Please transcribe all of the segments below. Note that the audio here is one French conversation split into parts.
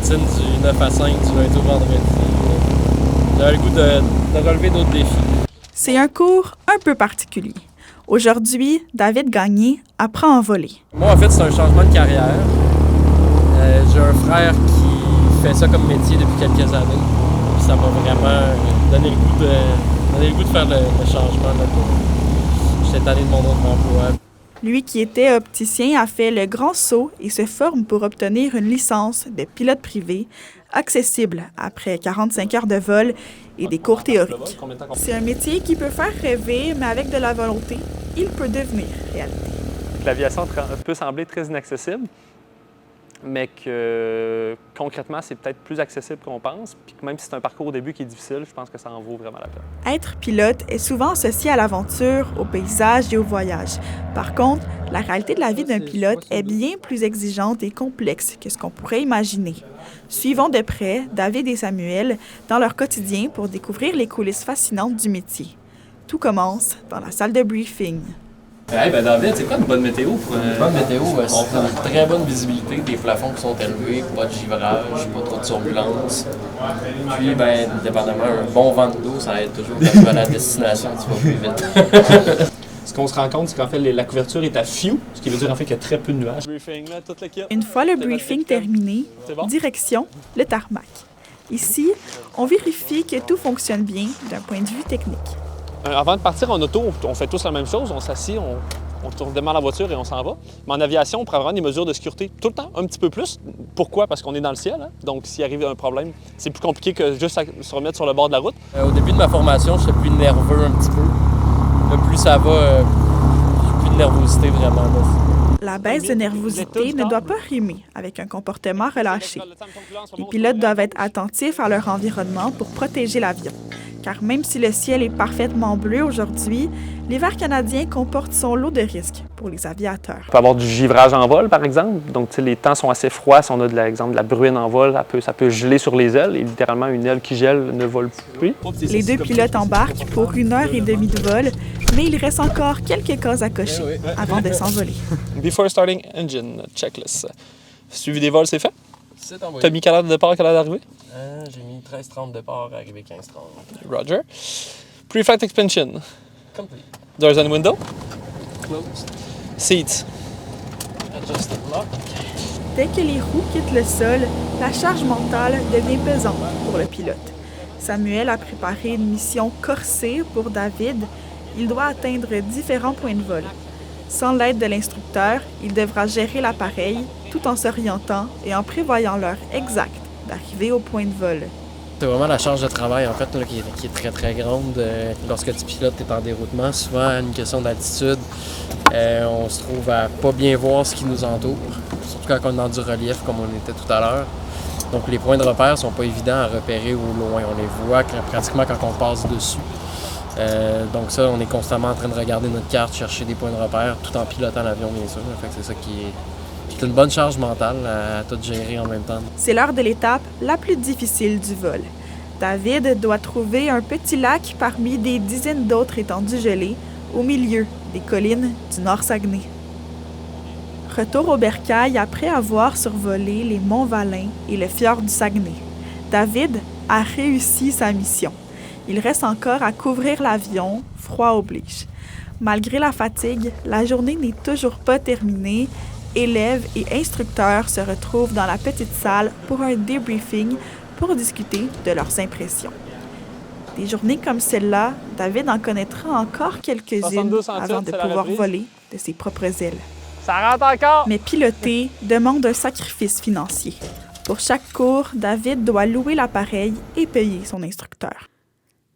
routine du 9 à 5, du lundi au vendredi. J'avais le goût de relever d'autres défis. C'est un cours un peu particulier. Aujourd'hui, David Gagné apprend à voler. Moi, en fait, c'est un changement de carrière. J'ai un frère qui fait ça comme métier depuis quelques années. Puis ça m'a vraiment donné le goût de faire le changement. J'étais tanné de mon autre emploi. Lui qui était opticien a fait le grand saut et se forme pour obtenir une licence de pilote privé accessible après 45 heures de vol et des cours théoriques. C'est un métier qui peut faire rêver, mais avec de la volonté, il peut devenir réalité. L'aviation peut sembler très inaccessible, mais que concrètement, c'est peut-être plus accessible qu'on pense. Puis que même si c'est un parcours au début qui est difficile, je pense que ça en vaut vraiment la peine. Être pilote est souvent associé à l'aventure, au paysage et au voyage. Par contre, la réalité de la vie d'un pilote est bien plus exigeante et complexe que ce qu'on pourrait imaginer. Suivons de près David et Samuel dans leur quotidien pour découvrir les coulisses fascinantes du métier. Tout commence dans la salle de briefing. Hey, ben David, c'est quoi une bonne météo pour Une bonne météo, c'est une très bonne visibilité, des plafonds qui sont élevés, pas de givrage, pas trop de turbulence. Puis, ben, dépendamment, un bon vent de dos, ça aide toujours quand tu vas à la destination, tu vas plus vite. Ce qu'on se rend compte, c'est qu'en fait, la couverture est à few, ce qui veut dire en fait qu'il y a très peu de nuages. Une fois le briefing terminé, direction le tarmac. Ici, on vérifie que tout fonctionne bien d'un point de vue technique. Avant de partir en auto, on fait tous la même chose. On s'assied, on redémarre la voiture et on s'en va. Mais en aviation, on prend vraiment des mesures de sécurité tout le temps, un petit peu plus. Pourquoi? Parce qu'on est dans le ciel. Hein? Donc, s'il arrive un problème, c'est plus compliqué que juste se remettre sur le bord de la route. Au début de ma formation, j'étais plus nerveux un petit peu. Là, plus ça va, j'ai plus de nervosité vraiment. Là. La baisse de nervosité ne doit pas rimer avec un comportement relâché. Les pilotes doivent être attentifs à leur environnement pour protéger l'avion. Car même si le ciel est parfaitement bleu aujourd'hui, l'hiver canadien comporte son lot de risques pour les aviateurs. Il peut y avoir du givrage en vol, par exemple. Donc, les temps sont assez froids. Si on a, de l'exemple, de la bruine en vol, ça peut geler sur les ailes. Et littéralement, une aile qui gèle ne vole plus. Les deux pilotes embarquent pour 1h30 de vol, mais il reste encore quelques cases à cocher avant de s'envoler. Before starting engine checklist. Suivi des vols, c'est fait? C'est envoyé. T'as mis quelle heure de départ, quelle heure d'arrivée? J'ai mis 13h30 départ, arrivé 15h30. Roger. Pre-flight expansion. Complete. Doors and window. Closed. Seats. Adjusted lock. Dès que les roues quittent le sol, la charge mentale devient pesante pour le pilote. Samuel a préparé une mission corsée pour David. Il doit atteindre différents points de vol. Sans l'aide de l'instructeur, il devra gérer l'appareil tout en s'orientant et en prévoyant l'heure exacte d'arriver au point de vol. C'est vraiment la charge de travail en fait là, qui est très très grande. Lorsque tu pilotes, tu es en déroutement, souvent une question d'altitude. On se trouve à pas bien voir ce qui nous entoure, surtout quand on est dans du relief comme on était tout à l'heure. Donc les points de repère sont pas évidents à repérer au loin. On les voit pratiquement quand on passe dessus. Donc ça, on est constamment en train de regarder notre carte, chercher des points de repère, tout en pilotant l'avion, bien sûr. Fait que c'est ça qui est une bonne charge mentale à tout gérer en même temps. C'est l'heure de l'étape la plus difficile du vol. David doit trouver un petit lac parmi des dizaines d'autres étendues gelées au milieu des collines du Nord Saguenay. Retour au bercail après avoir survolé les monts Valin et le fjord du Saguenay. David a réussi sa mission. Il reste encore à couvrir l'avion, froid oblige. Malgré la fatigue, la journée n'est toujours pas terminée. Élèves et instructeurs se retrouvent dans la petite salle pour un débriefing pour discuter de leurs impressions. Des journées comme celle-là, David en connaîtra encore quelques-unes avant de pouvoir voler de ses propres ailes. Ça rentre encore! Mais piloter demande un sacrifice financier. Pour chaque cours, David doit louer l'appareil et payer son instructeur.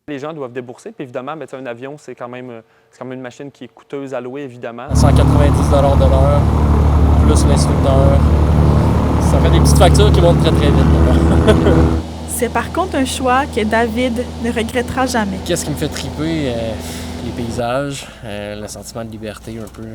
Les gens doivent débourser, puis évidemment, un avion, c'est quand même une machine qui est coûteuse à louer, évidemment. 190 de l'heure, plus l'instructeur. Ça fait des petites factures qui vont très très vite. C'est par contre un choix que David ne regrettera jamais. Qu'est-ce qui me fait triper? Les paysages, le sentiment de liberté un peu.